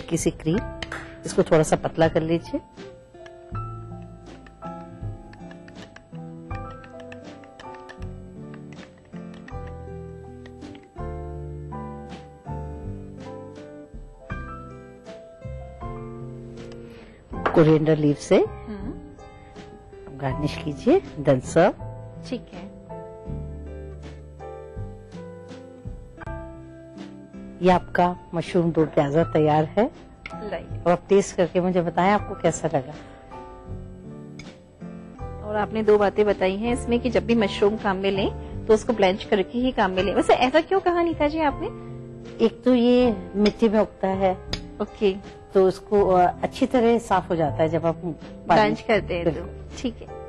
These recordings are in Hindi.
हल्की सी क्रीम, इसको थोड़ा सा पतला कर लीजिए। कोरिएंडर लीफ से गार्निश कीजिए, देन सर्व। ठीक है। ये आपका मशरूम दो प्याजा तैयार है। और आप टेस्ट करके मुझे बताएं आपको कैसा लगा। और आपने दो बातें बताई हैं इसमें कि जब भी मशरूम काम में लें तो उसको ब्लेंच करके ही काम में लें। वैसे ऐसा क्यों कहा नीता जी आपने? एक तो ये मिट्टी में उगता है, ओके, तो उसको अच्छी तरह साफ हो जाता है जब आप ब्लेंच करते हैं तो। ठीक है।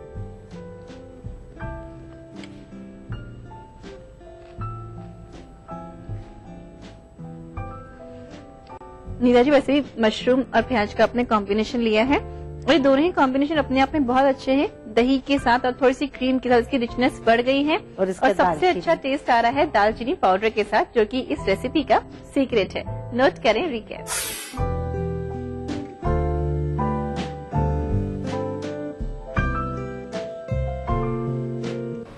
नीता जी वैसे भी मशरूम और प्याज का आपने कॉम्बिनेशन लिया है और ये दोनों ही कॉम्बिनेशन अपने आप में बहुत अच्छे हैं। दही के साथ और थोड़ी सी क्रीम के साथ इसकी रिचनेस बढ़ गई है और सबसे अच्छा टेस्ट आ रहा है दालचीनी पाउडर के साथ, जो कि इस रेसिपी का सीक्रेट है। नोट करें रिकैप।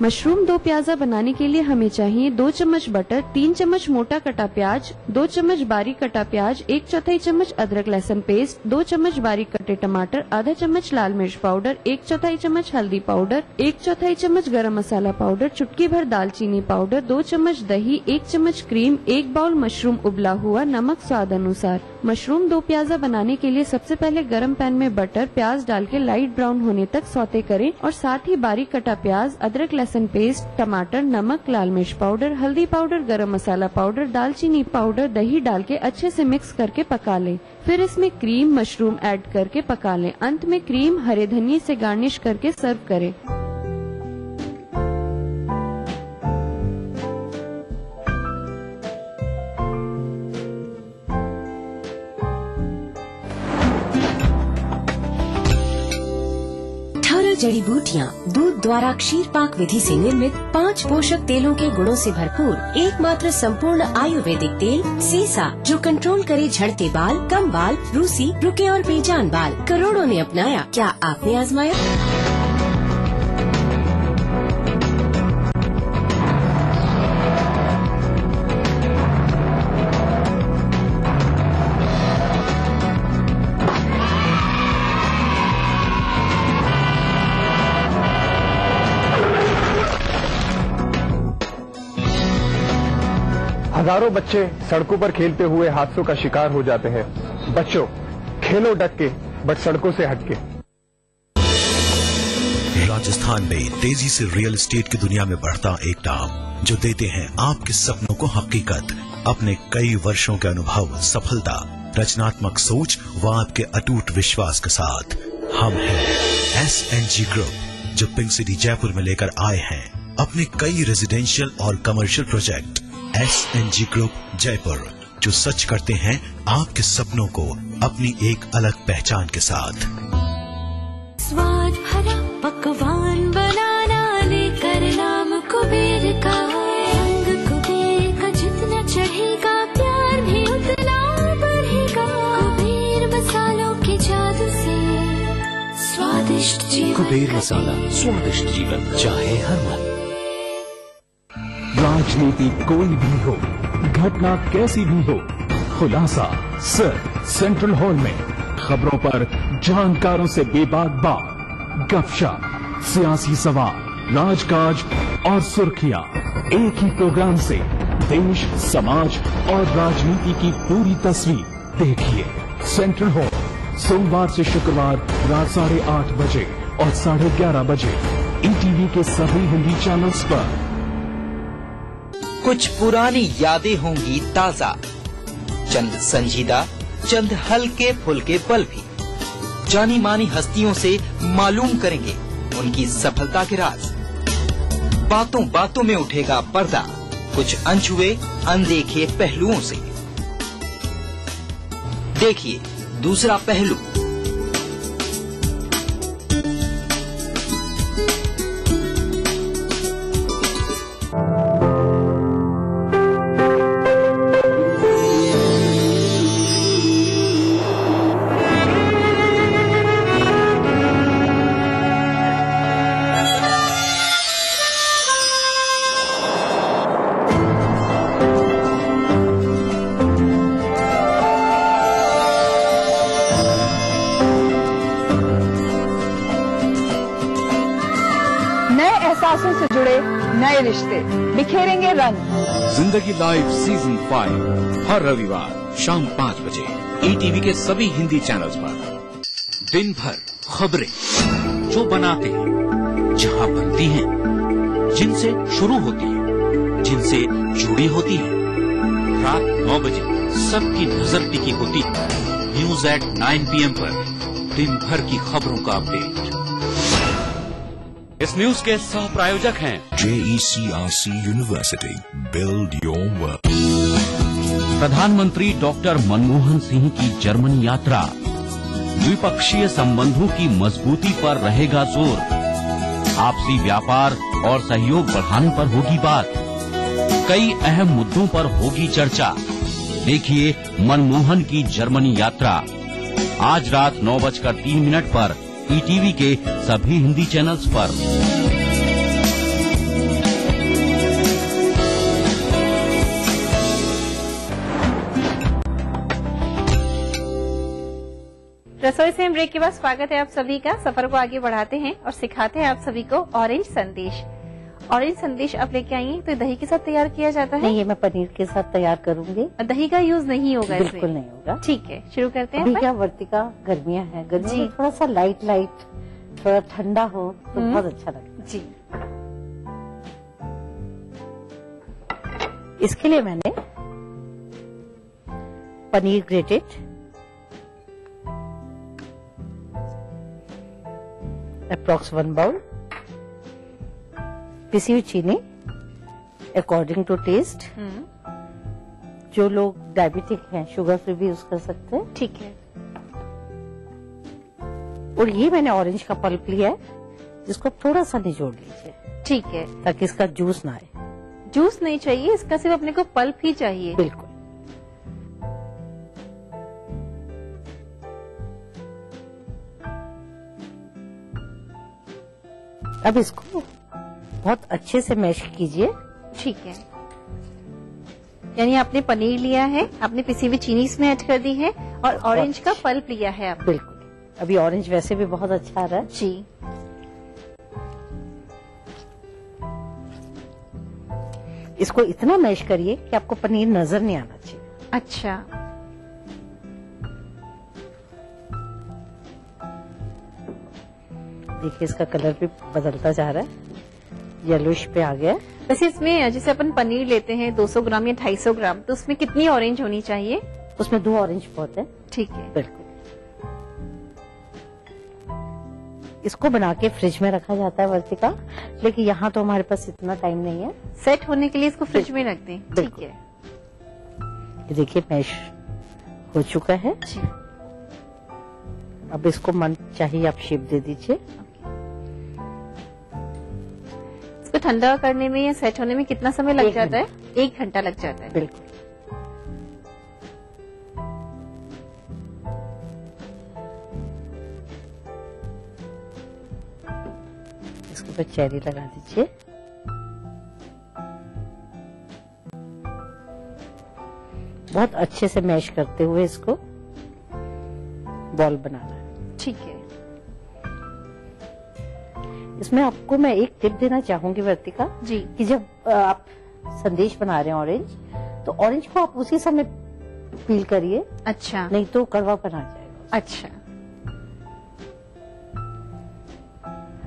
मशरूम दो प्याजा बनाने के लिए हमें चाहिए 2 चम्मच बटर, 3 चम्मच मोटा कटा प्याज, 2 चम्मच बारीक कटा प्याज, 1/4 चम्मच अदरक लहसुन पेस्ट, 2 चम्मच बारीक कटे टमाटर, आधा चम्मच लाल मिर्च पाउडर, 1/4 चम्मच हल्दी पाउडर, 1/4 चम्मच गरम मसाला पाउडर, चुटकी भर दालचीनी पाउडर, 2 चम्मच दही, 1 चम्मच क्रीम, 1 बाउल मशरूम उबला हुआ, नमक स्वाद अनुसार। मशरूम दो प्याजा बनाने के लिए सबसे पहले गरम पैन में बटर प्याज डाल के लाइट ब्राउन होने तक सौते करें और साथ ही बारीक कटा प्याज, अदरक लहसुन पेस्ट, टमाटर, नमक, लाल मिर्च पाउडर, हल्दी पाउडर, गरम मसाला पाउडर, दालचीनी पाउडर, दही डाल के अच्छे से मिक्स करके पका लें। फिर इसमें क्रीम, मशरूम ऐड करके पका लें। अंत में क्रीम, हरे धनिये से गार्निश करके सर्व करें। जड़ी बूटियाँ, दूध द्वारा क्षीर पाक विधि से निर्मित 5 पोषक तेलों के गुणों से भरपूर एकमात्र संपूर्ण आयुर्वेदिक तेल सीसा, जो कंट्रोल करे झड़ते बाल, कम बाल, रूसी, रुके और बेजान बाल। करोड़ों ने अपनाया, क्या आपने आजमाया? हजारों बच्चे सड़कों पर खेलते हुए हादसों का शिकार हो जाते हैं। बच्चों, खेलो डट के, बट सड़कों से हटके। राजस्थान में तेजी से रियल एस्टेट की दुनिया में बढ़ता एक नाम, जो देते हैं आपके सपनों को हकीकत। अपने कई वर्षों के अनुभव, सफलता, रचनात्मक सोच व आपके अटूट विश्वास के साथ हम हैं SNG ग्रुप, जो पिंक सिटी जयपुर में लेकर आए हैं अपने कई रेजिडेंशियल और commercial project. SNG group Jaipur, जो सच करते हैं आपके सपनों को अपनी एक अलग पहचान के साथ। स्वाद भरा पकवान बनाना लेकर नाम कुबेर का, रंग कुबेर का जितना चढ़ेगा प्यार भी उतना बढ़ेगा। कुबेर मसालों के जादू से स्वादिष्ट जीवन। कुबेर मसाला, स्वादिष्ट जीवन चाहे हर मन। राजनीति कोई भी हो, घटना कैसी भी हो, खुलासा सिर्फ सेंट्रल हॉल में। खबरों पर जानकारों से बेबाक बात, गपशप, सियासी सवाल, राजकाज और सुर्खियां एक ही प्रोग्राम से देश, समाज और राजनीति की पूरी तस्वीर देखिए। सेंट्रल हॉल, सोमवार से शुक्रवार रात 8:30 बजे और 11:30 बजे ETV के सभी हिंदी चैनल्स पर। कुछ पुरानी यादें होंगी ताजा, चंद संजीदा, चंद हल्के फुल्के पल भी। जानी मानी हस्तियों से मालूम करेंगे उनकी सफलता के राज। बातों बातों में उठेगा पर्दा कुछ अनछुए अनदेखे पहलुओं से। देखिए दूसरा पहलू। नए रिश्ते बिखेरेंगे रंग। जिंदगी लाइव सीजन 5 हर रविवार शाम 5 बजे ETV के सभी हिंदी चैनल्स पर। दिन भर खबरें जो बनाते हैं, जहां बनती हैं, जिनसे शुरू होती है, जिनसे जुड़ी होती है। रात 9 बजे सबकी नजर टिकी होती है न्यूज एट 9 PM पर। दिन भर की खबरों का अपडेट। इस न्यूज के सह प्रायोजक हैं JECRC university, build your world. प्रधानमंत्री डॉक्टर मनमोहन सिंह की जर्मनी यात्रा, द्विपक्षीय संबंधों की मजबूती पर रहेगा जोर। आपसी व्यापार और सहयोग बढ़ाने पर होगी बात। कई अहम मुद्दों पर होगी चर्चा। देखिए मनमोहन की जर्मनी यात्रा आज रात 9:03 पर ETV के सभी हिंदी चैनल्स पर। रसोई से ब्रेक के बाद स्वागत है आप सभी का। सफर को आगे बढ़ाते हैं और सिखाते हैं आप सभी को ऑरेंज संदेश। ऑरेंज संदेश आप लेके आई हैं, तो दही के साथ तैयार किया जाता है? नहीं, ये मैं पनीर के साथ तैयार करूंगी। दही का यूज नहीं होगा इसमें? बिल्कुल नहीं होगा। ठीक है, शुरू करते हैं। अभी क्या वर्तिका, गर्मियाँ हैं, गर्मी में थोड़ा सा लाइट थोड़ा ठंडा हो तो बहुत अच्छा लगता है जी। इसके लिए मैंने पनीर ग्रेटेड, अप्रॉक्स 1 बाउल, पिसी हुई चीनी अकॉर्डिंग टू टेस्ट। जो लोग डायबिटिक हैं शुगर फ्री भी यूज कर सकते हैं। ठीक है। और ये मैंने ऑरेंज का पल्प लिया है, जिसको थोड़ा सा निचोड़ लीजिए। ठीक है, ताकि इसका जूस ना आए। जूस नहीं चाहिए इसका, सिर्फ अपने को पल्प ही चाहिए। बिल्कुल। अब इसको बहुत अच्छे से मैश कीजिए। ठीक है, यानी आपने पनीर लिया है, आपने पिसी हुई चीनी इसमें ऐड कर दी है और ऑरेंज का पल्प लिया है आप। बिल्कुल। अभी ऑरेंज वैसे भी बहुत अच्छा आ रहा है जी। इसको इतना मैश करिए कि आपको पनीर नजर नहीं आना चाहिए। अच्छा। देखिए इसका कलर भी बदलता जा रहा है, येलोइश पे आ गया। वैसे इसमें जैसे अपन पनीर लेते हैं 200 ग्राम या 250 ग्राम, तो उसमें कितनी ऑरेंज होनी चाहिए? उसमें 2 ऑरेंज बहुत है। ठीक है, बिल्कुल। इसको बना के फ्रिज में रखा जाता है वर्तिका, लेकिन यहाँ तो हमारे पास इतना टाइम नहीं है। सेट होने के लिए इसको फ्रिज में रख दें। ठीक है। ये देखिए मैश हो चुका है जी। अब इसको मन चाहिए आप शेप दे दीजिए। इसको ठंडा करने में या सेट होने में कितना समय लग जाता है? 1 घंटा लग जाता है। बिल्कुल। इसके ऊपर चेरी लगा दीजिए। बहुत अच्छे से मैश करते हुए इसको बॉल बनाना है। ठीक है। इसमें आपको मैं एक टिप देना चाहूंगी वर्तिका जी, कि जब आप संदेश बना रहे हैं ऑरेंज, तो ऑरेंज को आप उसी समय पील करिए। अच्छा। नहीं तो कड़वा बना जाएगा। अच्छा।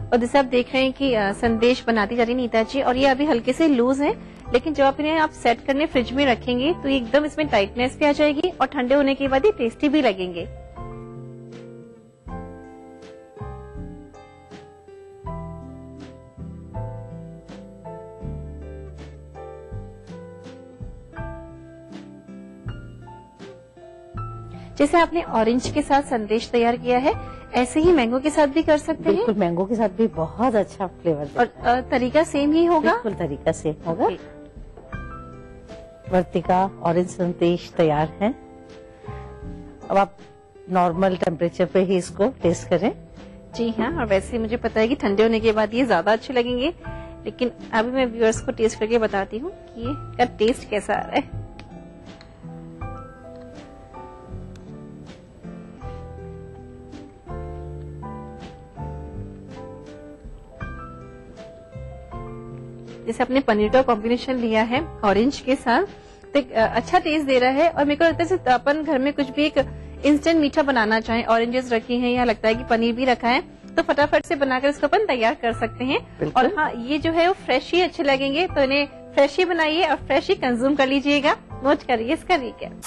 और जैसे आप देख रहे हैं कि संदेश बनाती जा रही नीता जी, और ये अभी हल्के से लूज है, लेकिन जब आप इन्हें सेट करने फ्रिज में रखेंगे तो एकदम इसमें टाइटनेस भी आ जाएगी और ठंडे होने के बाद ये टेस्टी भी लगेंगे। जैसे आपने ऑरेंज के साथ संदेश तैयार किया है, ऐसे ही मैंगो के साथ भी कर सकते हैं। बिल्कुल, मैंगो के साथ भी बहुत अच्छा फ्लेवर। और तरीका सेम ही होगा? बिल्कुल तरीका सेम होगा। वर्तिका, ऑरेंज संदेश तैयार है। अब आप नॉर्मल टेम्परेचर पे ही इसको टेस्ट करें। जी हाँ, और वैसे मुझे पता है कि ठंडे होने के बाद ये ज्यादा अच्छे लगेंगे, लेकिन अभी मैं व्यूअर्स को टेस्ट करके बताती हूँ कि ये का टेस्ट कैसा आ रहा है। जैसे अपने पनीर का कॉम्बिनेशन लिया है ऑरेंज के साथ, तो अच्छा टेस्ट दे रहा है। और मेरे को लगता है अपन घर में कुछ भी एक इंस्टेंट मीठा बनाना चाहें, ऑरेंजेस रखी हैं या लगता है कि पनीर भी रखा है, तो फटाफट से बनाकर इसको अपन तैयार कर सकते हैं। और हाँ, ये जो है वो फ्रेश ही अच्छे लगेंगे, तो इन्हें फ्रेश ही बनाइए और फ्रेश ही कंज्यूम कर लीजिएगा। नोट करिए इसका रिकैप।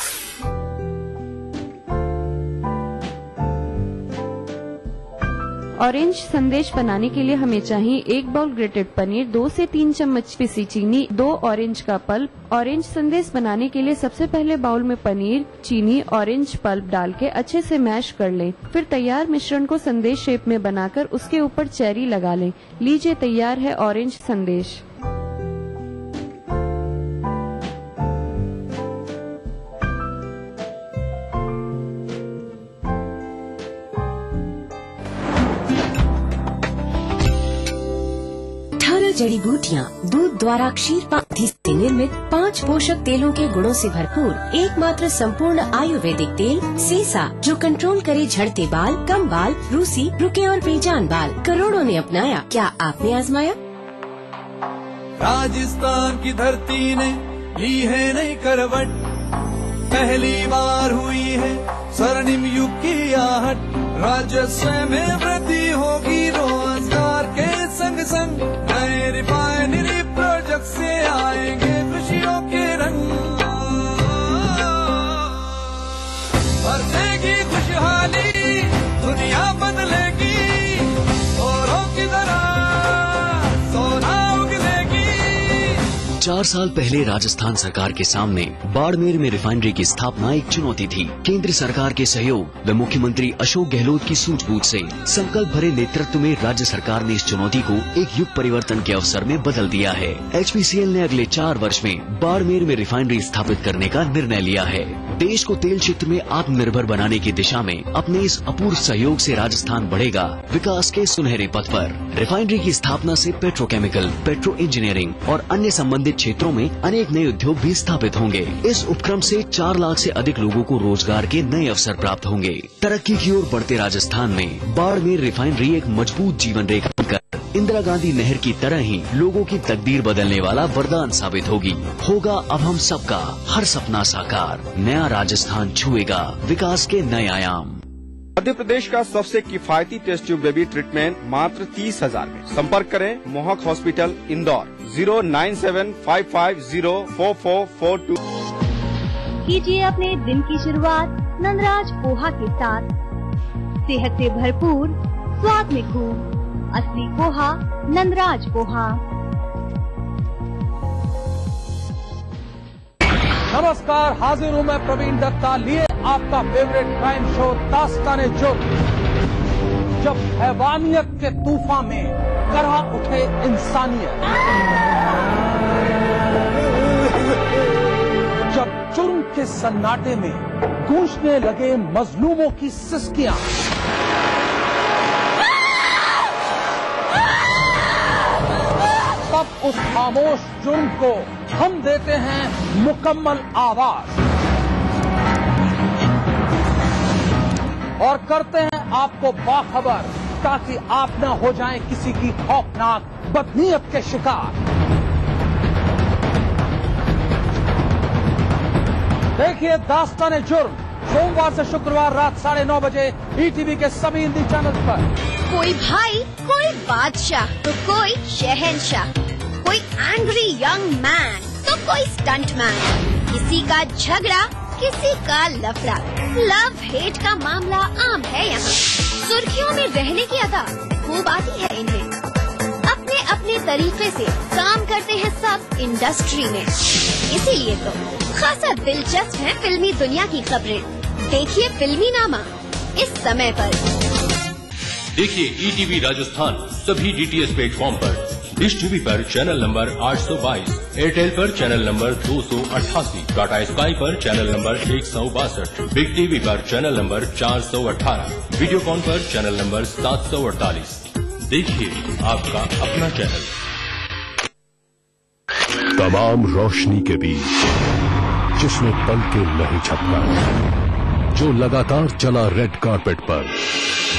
ऑरेंज संदेश बनाने के लिए हमें चाहिए 1 बाउल ग्रेटेड पनीर, 2 से 3 चम्मच पिसी चीनी, 2 ऑरेंज का पल्प। ऑरेंज संदेश बनाने के लिए सबसे पहले बाउल में पनीर, चीनी, ऑरेंज पल्प डाल के अच्छे से मैश कर लें। फिर तैयार मिश्रण को संदेश शेप में बनाकर उसके ऊपर चेरी लगा लें। लीजिए, तैयार है ऑरेंज संदेश। जड़ी बूटियाँ, दूध द्वारा क्षीर पाक विधि से निर्मित 5 पोषक तेलों के गुणों से भरपूर एकमात्र संपूर्ण आयुर्वेदिक तेल सीसा, जो कंट्रोल करे झड़ते बाल, कम बाल, रूसी, रुके और बेजान बाल। करोड़ों ने अपनाया, क्या आपने आजमाया? राजस्थान की धरती ने ली है नई करवट, पहली बार हुई है स्वर्णिम युग की आहट। राजस्व में वृद्धि होगी, रोजगार के संग संग नए रिफाइनरी प्रोजेक्ट से आएंगे खुशियों के रंग। बरसेगी खुशहाली, दुनिया बदलेगी, औरों की तरह सोना उगलेगी। 4 साल पहले राजस्थान सरकार के सामने बाड़मेर में रिफाइनरी की स्थापना एक चुनौती थी। केंद्र सरकार के सहयोग व मुख्यमंत्री अशोक गहलोत की सूझबूझ से संकल्प भरे नेतृत्व में राज्य सरकार ने इस चुनौती को एक युग परिवर्तन के अवसर में बदल दिया है। HPCL ने अगले 4 वर्ष में बाड़मेर में रिफाइनरी स्थापित करने का निर्णय लिया है। देश को तेल क्षेत्र में आत्मनिर्भर बनाने की दिशा में अपने इस अपूर्व सहयोग से राजस्थान बढ़ेगा विकास के सुनहरे पथ पर। रिफाइनरी की स्थापना से पेट्रोकेमिकल, पेट्रो इंजीनियरिंग और अन्य संबंधित क्षेत्रों में अनेक नए उद्योग भी स्थापित होंगे। इस उपक्रम से 4 लाख से अधिक लोगों को रोजगार के नए अवसर प्राप्त होंगे। तरक्की की ओर बढ़ते राजस्थान में बाड़मेर रिफाइनरी एक मजबूत जीवन रेखा बनकर इंदिरा गांधी नहर की तरह ही लोगों की तकदीर बदलने वाला वरदान साबित होगी। होगा अब हम सबका हर सपना साकार, नया राजस्थान छुएगा विकास के नए आयाम। मध्य प्रदेश का सबसे किफायती टेस्ट ट्यूब बेबी ट्रीटमेंट मात्र 30,000 में। संपर्क करें मोहक हॉस्पिटल इंदौर 09755044442। कीजिए अपने दिन की शुरुआत नंदराज पोहा के साथ। सेहत से भरपूर, स्वाद में खूब, असली पोहा नंदराज पोहा। नमस्कार, हाजिर हूँ मैं प्रवीण दत्ता, लिए आपका फेवरेट क्राइम शो दास्तान-ए-जुर्म। जब हैवानियत के तूफान में करहा उठे इंसानियत, जब जुर्म के सन्नाटे में गूंजने लगे मजलूमों की सिसकियां, तब उस खामोश जुर्म को हम देते हैं मुकम्मल आवाज और करते हैं आपको बाखबर, ताकि आप न हो जाएं किसी की खौफनाक बदनीयत के शिकार। देखिए दास्तान-ए-जुर्म सोमवार से शुक्रवार रात 9:30 बजे ETV के सभी हिंदी चैनल पर। कोई भाई, कोई बादशाह, तो कोई शहंशाह, कोई एंग्री यंग मैन, तो कोई स्टंट मैन, किसी का झगड़ा, किसी का लफड़ा। लव हेट का मामला आम है यहाँ। सुर्खियों में रहने की अदा खूब आती है इन्हें। अपने अपने तरीके से काम करते हैं सब इंडस्ट्री में, इसीलिए तो खासा दिलचस्प है फिल्मी दुनिया की खबरें। देखिए फिल्मी नामा इस समय पर। देखिए ETV राजस्थान सभी DTH प्लेटफॉर्म पर, डिश टीवी पर चैनल नंबर 822, एयरटेल पर चैनल नंबर 288, टाटा स्काई पर चैनल नंबर 162, बिग टीवी पर चैनल नंबर 418, वीडियोकॉन पर चैनल नंबर 748। देखिए आपका अपना चैनल। तमाम रोशनी के बीच जिसमें पलके नहीं झपका, जो लगातार चला रेड कारपेट पर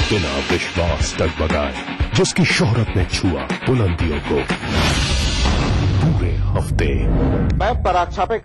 बिना विश्वास डगमगाए, जिसकी शोहरत ने छुआ बुलंदियों को, हफ्ते। वेब पर आज छापे।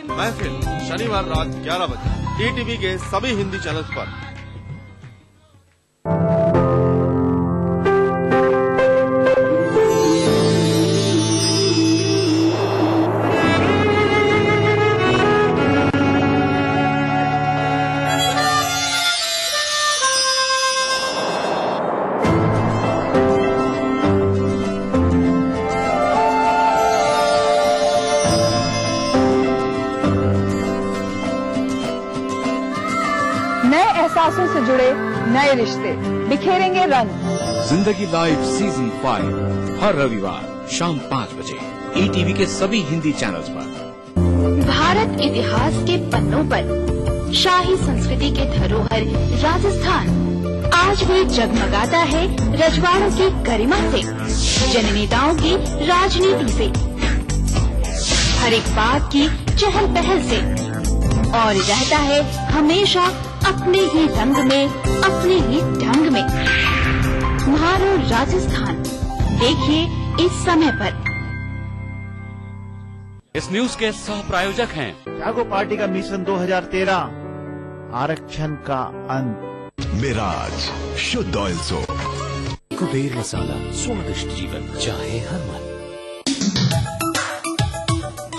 महफिल शनिवार रात 11 बजे ईटीवी के सभी हिंदी चैनल्स पर। एहसासों से जुड़े नए रिश्ते बिखेरेंगे रंग। जिंदगी लाइव सीजन 5 हर रविवार शाम 5 बजे ईटीवी के सभी हिंदी चैनल्स पर। भारत इतिहास के पन्नों पर शाही संस्कृति के धरोहर राजस्थान आज भी जगमगाता है रजवाड़ों की गरिमा से, जननेताओं की राजनीति से, हर एक बात की चहल पहल से, और रहता है हमेशा अपने ही रंग में, अपने ही ढंग में। म्हारो राजस्थान देखिए इस समय पर। इस न्यूज के सह प्रायोजक हैं जागो पार्टी का मिशन 2013 आरक्षण का अंत। मिराज शुद्ध ऑयल सोप। कुबेर मसाला, स्वादिष्ट जीवन चाहे हर मन।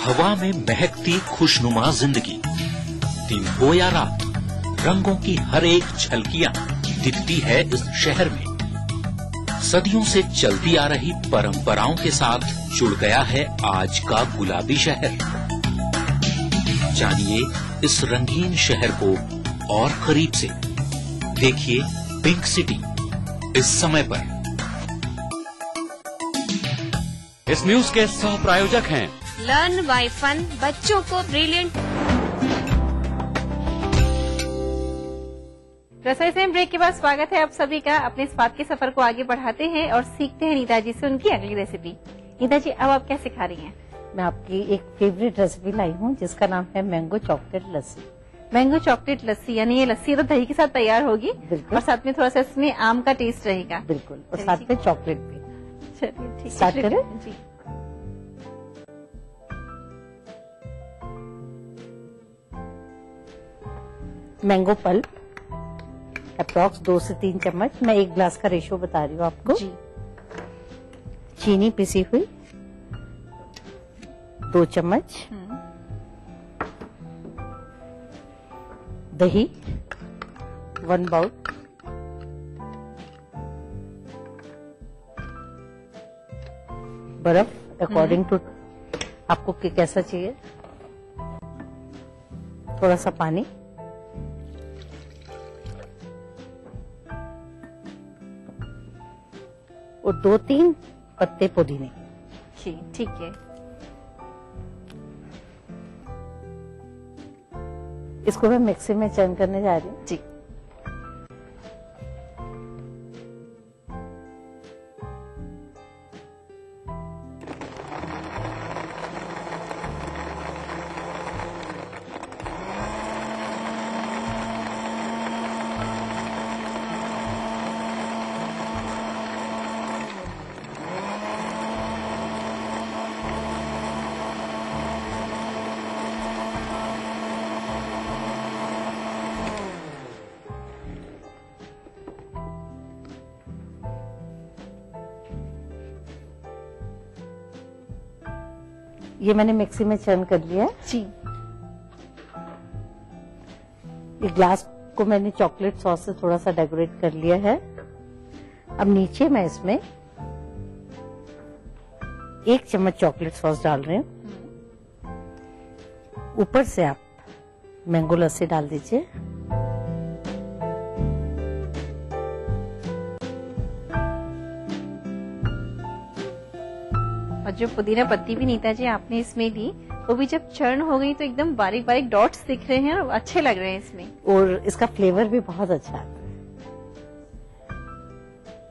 हवा में महकती खुशनुमा जिंदगी, दिन हो या रात, रंगों की हर एक झलकियां दिखती है इस शहर में। सदियों से चलती आ रही परंपराओं के साथ जुड़ गया है आज का गुलाबी शहर। जानिए इस रंगीन शहर को और करीब से। देखिए पिंक सिटी इस समय पर। इस न्यूज के सह प्रायोजक हैं लर्न बाय फन, बच्चों को ब्रिलियंट। रसोई से ब्रेक के बाद स्वागत है आप सभी का। अपने स्वाद के सफर को आगे बढ़ाते हैं और सीखते हैं नीता जी से उनकी अगली रेसिपी। नीता जी अब आप क्या सिखा रही हैं? मैं आपकी एक फेवरेट रेसिपी लाई हूँ जिसका नाम है मैंगो चॉकलेट लस्सी। मैंगो चॉकलेट लस्सी, यानी ये लस्सी तो दही के साथ तैयार होगी और साथ में थोड़ा सा इसमें आम का टेस्ट रहेगा। बिल्कुल, और साथ में चॉकलेट भी। चलिए ठीक है, स्टार्ट करें जी। मैंगो पल्प अप्रॉक्स 2 से 3 चम्मच। मैं 1 ग्लास का रेशो बता रही हूँ आपको जी। चीनी पिसी हुई 2 चम्मच, दही 1 बाउल, बर्फ अकॉर्डिंग टू आपको कैसा चाहिए, थोड़ा सा पानी, और 2-3 पत्ते पुदीने। जी ठीक है। इसको मैं मिक्सी में चर्न करने जा रही हूँ जी। ये मैंने मिक्सी में चर्न कर लिया है जी। ये ग्लास को मैंने चॉकलेट सॉस से थोड़ा सा डेकोरेट कर लिया है। अब नीचे मैं इसमें 1 चम्मच चॉकलेट सॉस डाल रही हूँ। ऊपर से आप मैंगो लस्सी डाल दीजिए। और जो पुदीना पत्ती भी नीता जी आपने इसमें ली, वो भी जब चर्ण हो गई तो एकदम बारीक बारीक डॉट्स दिख रहे हैं और अच्छे लग रहे हैं इसमें, और इसका फ्लेवर भी बहुत अच्छा है।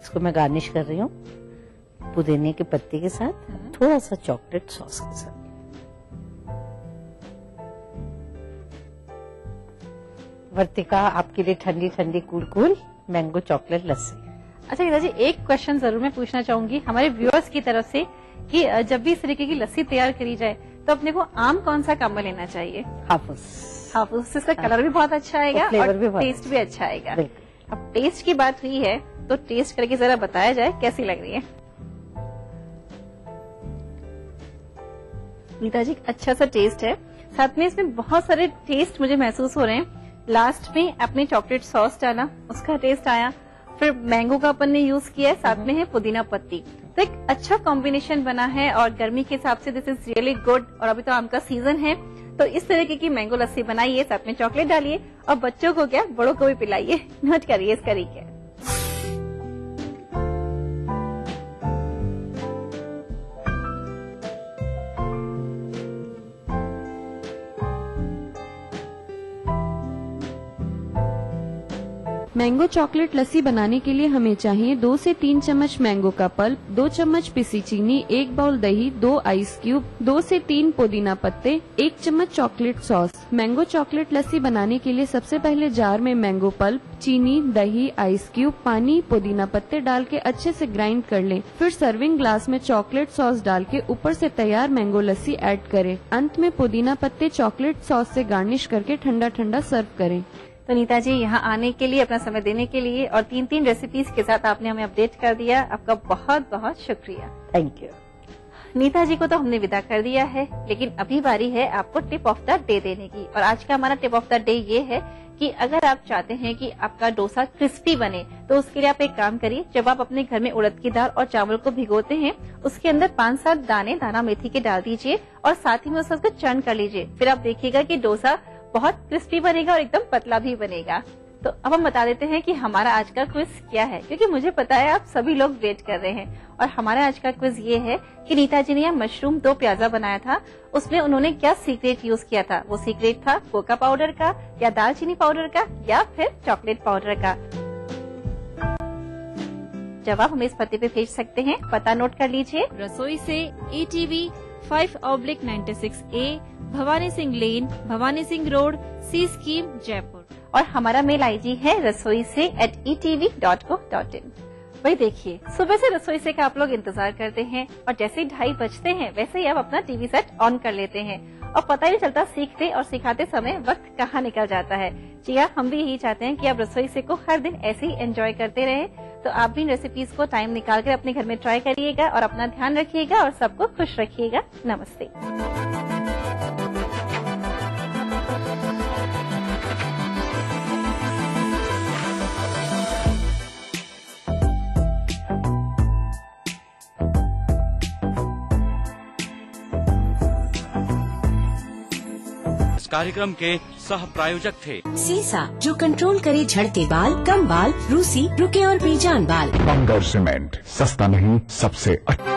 इसको मैं गार्निश कर रही हूँ पुदीने की पत्ती के साथ, थोड़ा सा चॉकलेट सॉस के साथ। वर्तिका आपके लिए ठंडी ठंडी कूल कूल मैंगो चॉकलेट लस्सी। अच्छा नीता जी, एक क्वेश्चन जरूर मैं पूछना चाहूंगी हमारे व्यूअर्स की तरफ से कि जब भी इस तरीके की लस्सी तैयार करी जाए तो अपने को आम कौन सा काम में लेना चाहिए? हाफूस। इसका कलर भी बहुत अच्छा आएगा और टेस्ट भी अच्छा आएगा। अब टेस्ट की बात हुई है तो टेस्ट करके जरा बताया जाए कैसी लग रही है। नीता जी अच्छा सा टेस्ट है, साथ में इसमें बहुत सारे टेस्ट मुझे महसूस हो रहे हैं। लास्ट में आपने चॉकलेट सॉस डाला, उसका टेस्ट आया, फिर मैंगो का अपन ने यूज किया है, साथ में है पुदीना पत्ती, तो एक अच्छा कॉम्बिनेशन बना है और गर्मी के हिसाब से दिस इज रियली गुड। और अभी तो आम का सीजन है तो इस तरीके की मैंगो लस्सी बनाइए, साथ में चॉकलेट डालिए और बच्चों को क्या बड़ों को भी पिलाइए। नोट करिए इस तरीके। मैंगो चॉकलेट लस्सी बनाने के लिए हमें चाहिए 2 से 3 चम्मच मैंगो का पल्प, 2 चम्मच पिसी चीनी, 1 बाउल दही, 2 आइस क्यूब, 2 से 3 पुदीना पत्ते, 1 चम्मच चॉकलेट सॉस। मैंगो चॉकलेट लस्सी बनाने के लिए सबसे पहले जार में मैंगो पल्प, चीनी, दही, आइस क्यूब, पानी, पुदीना पत्ते डाल के अच्छे से ग्राइंड कर लें। फिर सर्विंग ग्लास में चॉकलेट सॉस डाल के ऊपर से तैयार मैंगो लस्सी ऐड करें। अंत में पुदीना पत्ते चॉकलेट सॉस से गार्निश करके ठंडा ठंडा सर्व करें। तो नीता जी यहाँ आने के लिए, अपना समय देने के लिए और 3 रेसिपीज के साथ आपने हमें अपडेट कर दिया, आपका बहुत बहुत शुक्रिया। Thank you. नीता जी को तो हमने विदा कर दिया है, लेकिन अभी बारी है आपको टिप ऑफ द डे देने की। और आज का हमारा टिप ऑफ द डे ये है कि अगर आप चाहते हैं कि आपका डोसा क्रिस्पी बने तो उसके लिए आप एक काम करिए, जब आप अपने घर में उड़द की दाल और चावल को भिगोते हैं उसके अंदर 5-7 दाने दाना मेथी के डाल दीजिए और साथ ही में उसको चर्न कर लीजिए। फिर आप देखिएगा कि डोसा बहुत क्रिस्पी बनेगा और एकदम पतला भी बनेगा। तो अब हम बता देते हैं कि हमारा आज का क्विज क्या है, क्योंकि मुझे पता है आप सभी लोग वेट कर रहे हैं। और हमारा आज का क्विज ये है कि नीता जी ने यहाँ मशरूम 2 प्याजा बनाया था, उसमें उन्होंने क्या सीक्रेट यूज किया था। वो सीक्रेट था कोका पाउडर का या दालचीनी पाउडर का या फिर चॉकलेट पाउडर का। जवाब हमें इस पते पे भेज सकते हैं, पता नोट कर लीजिए। रसोई से ETV 5/96A, भवानी सिंह लेन, भवानी सिंह रोड, सी स्कीम, जयपुर। और हमारा मेल आईडी है रसोई से @etv.co.in। वही देखिए, सुबह से रसोई से का आप लोग इंतजार करते हैं और जैसे ही 2:30 बजते हैं वैसे ही आप अपना टीवी सेट ऑन कर लेते हैं और पता ही नहीं चलता सीखते और सिखाते समय वक्त कहाँ निकल जाता है। जी हाँ, हम भी यही चाहते हैं कि आप रसोई से को हर दिन ऐसे ही एंजॉय करते रहे। तो आप भी इन रेसिपीज को टाइम निकाल कर अपने घर में ट्राई करिएगा और अपना ध्यान रखिएगा और सबको खुश रखिएगा। नमस्ते। कार्यक्रम के सह प्रायोजक थे सीसा, जो कंट्रोल करे झड़ते बाल, कम बाल, रूसी, रुके और बेजान बाल। बंगर सीमेंट, सस्ता नहीं सबसे अच्छा।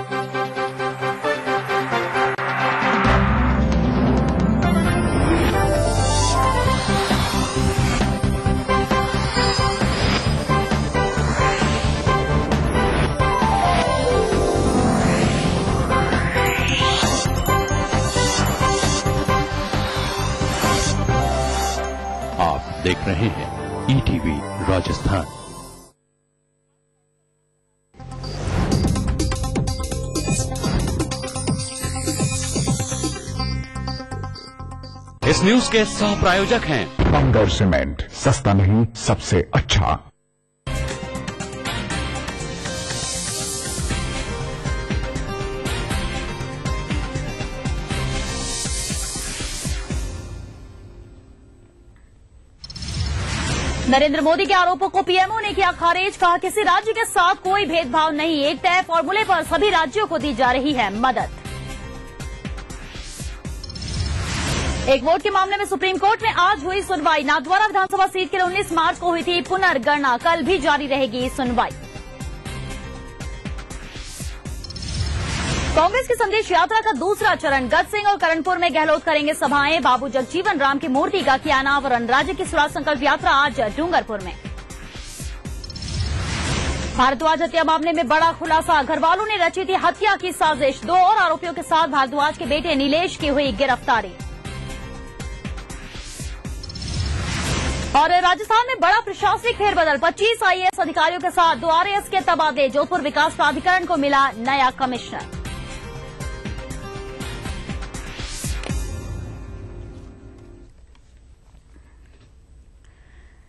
देख रहे हैं ETV राजस्थान। इस न्यूज के सह प्रायोजक हैं बंगर सीमेंट, सस्ता नहीं सबसे अच्छा। नरेंद्र मोदी के आरोपों को पीएमओ ने किया खारिज, कहा किसी राज्य के साथ कोई भेदभाव नहीं, एक तय फॉर्मूले पर सभी राज्यों को दी जा रही है मदद। एक वोट के मामले में सुप्रीम कोर्ट में आज हुई सुनवाई, नाथद्वारा विधानसभा सीट के लिए 19 मार्च को हुई थी पुनर्गणना, कल भी जारी रहेगी सुनवाई। कांग्रेस की संदेश यात्रा का दूसरा चरण गज सिंह और करणपुर में गहलोत करेंगे सभाएं। बाबू जगजीवन राम की मूर्ति का किया अनावरण। राज्य की स्वराज संकल्प यात्रा आज डूंगरपुर में। भारद्वाज हत्या मामले में बड़ा खुलासा। घर वालों ने रची थी हत्या की साजिश। 2 और आरोपियों के साथ भारद्वाज के बेटे नीलेश की हुई गिरफ्तारी। और राजस्थान में बड़ा प्रशासनिक फेरबदल। 25 आईएएस अधिकारियों के साथ 2 आरएएस के तबादले। जोधपुर विकास प्राधिकरण को मिला नया कमिश्नर।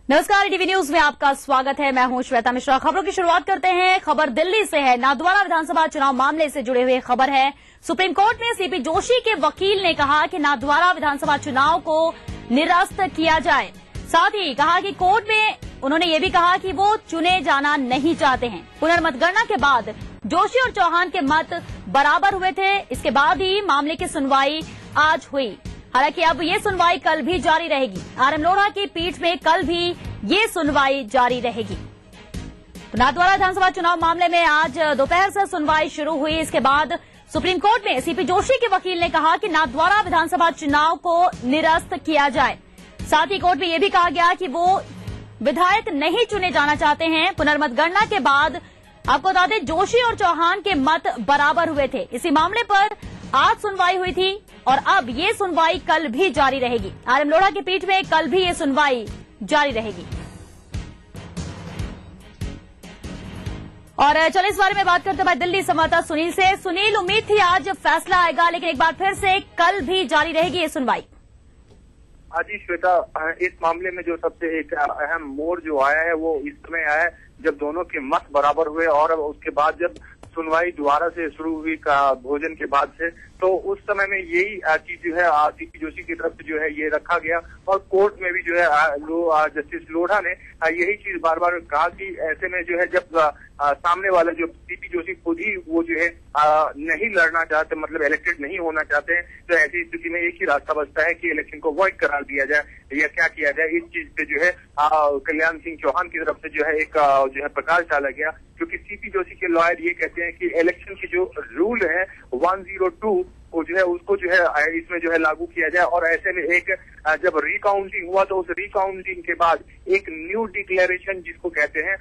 नमस्कार, टीवी न्यूज में आपका स्वागत है। मैं हूं श्वेता मिश्रा। खबरों की शुरुआत करते हैं। खबर दिल्ली से है। नाथद्वारा विधानसभा चुनाव मामले से जुड़े हुए खबर है। सुप्रीम कोर्ट में सीपी जोशी के वकील ने कहा कि नाथद्वारा विधानसभा चुनाव को निरस्त किया जाए। साथ ही कहा कि कोर्ट में उन्होंने ये भी कहा कि वो चुने जाना नहीं चाहते हैं। पुनर्मतगणना के बाद जोशी और चौहान के मत बराबर हुए थे। इसके बाद ही मामले की सुनवाई आज हुई। हालांकि अब ये सुनवाई कल भी जारी रहेगी। आरएम लोढ़ा की पीठ में कल भी ये सुनवाई जारी रहेगी। तो नाथद्वारा विधानसभा चुनाव मामले में आज दोपहर से सुनवाई शुरू हुई। इसके बाद सुप्रीम कोर्ट में सीपी जोशी के वकील ने कहा कि नाथद्वारा विधानसभा चुनाव को निरस्त किया जाए। साथ ही कोर्ट में यह भी कहा गया कि वो विधायक नहीं चुने जाना चाहते हैं। पुनर्मतगणना के बाद आपको बता दें जोशी और चौहान के मत बराबर हुए थे। इसी मामले पर आज सुनवाई हुई थी और अब ये सुनवाई कल भी जारी रहेगी। आरएम लोढ़ा की पीठ में कल भी ये सुनवाई जारी रहेगी। और चलो इस बारे में बात करते हैं दिल्ली संवाददाता सुनील से। सुनील, उम्मीद थी आज फैसला आएगा, लेकिन एक बार फिर से कल भी जारी रहेगी ये सुनवाई। जी श्वेता, इस मामले में जो सबसे एक अहम मोड़ जो आया है वो इस समय आया है जब दोनों के मत बराबर हुए और उसके बाद जब सुनवाई दोबारा से शुरू हुई का भोजन के बाद से, तो उस समय में यही चीज जो है सीपी जोशी की तरफ से जो है ये रखा गया और कोर्ट में भी जो है जस्टिस लोढ़ा ने यही चीज बार बार कहा कि ऐसे में जो है जब सामने वाला जो सीपी जोशी खुद ही वो जो है नहीं लड़ना चाहते, मतलब इलेक्टेड नहीं होना चाहते हैं, तो ऐसी स्थिति में एक ही रास्ता बचता है कि इलेक्शन को वॉइड करार दिया जाए या क्या किया जाए। इस चीज पे जो है कल्याण सिंह चौहान की तरफ से जो है एक जो है प्रकाश डाला गया, क्योंकि सीपी जोशी के लॉयर ये कहते हैं कि इलेक्शन की जो रूल है 102 को जो है उसको जो है इसमें जो है लागू किया जाए और ऐसे में एक जब रिकाउंटिंग हुआ तो उस रिकाउंटिंग के बाद एक न्यू डिक्लेरेशन जिसको कहते हैं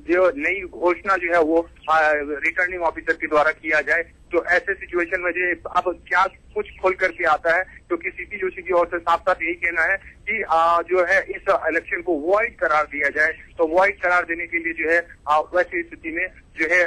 जो नई घोषणा जो है वो रिटर्निंग ऑफिसर के द्वारा किया जाए। तो ऐसे सिचुएशन में जो अब क्या कुछ खोल करके आता है, क्योंकि सीपी जोशी की ओर से साफ साफ यही कहना है कि जो है इस इलेक्शन को वॉइड करार दिया जाए। तो वॉइड करार देने के लिए जो है वैसी स्थिति में जो है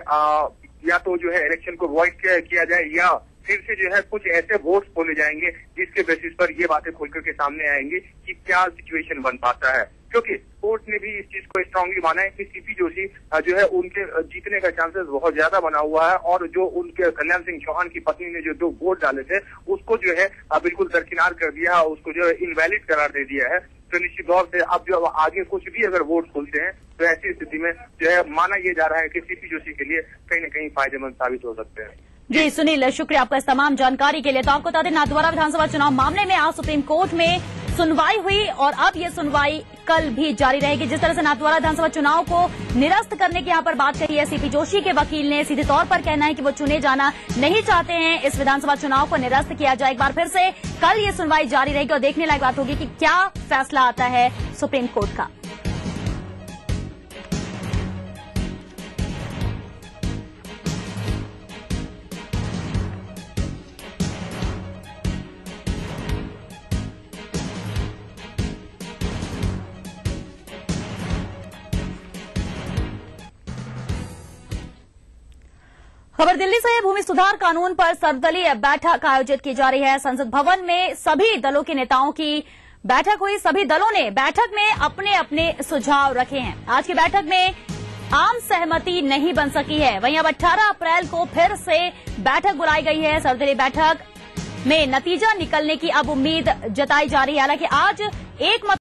या तो जो है इलेक्शन को वॉइड किया जाए या फिर से जो है कुछ ऐसे वोट्स खोले जाएंगे जिसके बेसिस पर ये बातें खुल करके सामने आएंगी कि क्या सिचुएशन बन पाता है। क्योंकि कोर्ट ने भी इस चीज को स्ट्रांगली माना है कि सीपी जोशी जो है उनके जीतने का चांसेस बहुत ज्यादा बना हुआ है और जो उनके कल्याण सिंह चौहान की पत्नी ने जो 2 वोट डाले थे उसको जो है बिल्कुल दरकिनार कर दिया, उसको जो है इनवैलिड करार दे दिया है। तो निश्चित तौर से अब जो आगे कुछ भी अगर वोट खुलते हैं तो ऐसी स्थिति में जो है माना यह जा रहा है कि सीपी जोशी के लिए कहीं न कहीं फायदेमंद साबित हो सकते हैं। जी सुनील, शुक्रिया आपका इस तमाम जानकारी के लिए। तो आपको बता दें नाथद्वारा विधानसभा चुनाव मामले में आज सुप्रीम कोर्ट में सुनवाई हुई और अब ये सुनवाई कल भी जारी रहेगी। जिस तरह से नाथद्वारा विधानसभा चुनाव को निरस्त करने की यहाँ पर बात कही है सीपी जोशी के वकील ने, सीधे तौर पर कहना है कि वो चुने जाना नहीं चाहते हैं। इस विधानसभा चुनाव को निरस्त किया जाए। एक बार फिर से कल ये सुनवाई जारी रहेगी और देखने लायक बात होगी कि क्या फैसला आता है सुप्रीम कोर्ट का। खबर दिल्ली से भूमि सुधार कानून पर सर्वदलीय बैठक आयोजित की जा रही है। संसद भवन में सभी दलों के नेताओं की बैठक हुई। सभी दलों ने बैठक में अपने अपने सुझाव रखे हैं। आज की बैठक में आम सहमति नहीं बन सकी है। वहीं अब 18 अप्रैल को फिर से बैठक बुलाई गई है। सर्वदलीय बैठक में नतीजा निकलने की अब उम्मीद जताई जा रही है। हालांकि आज एक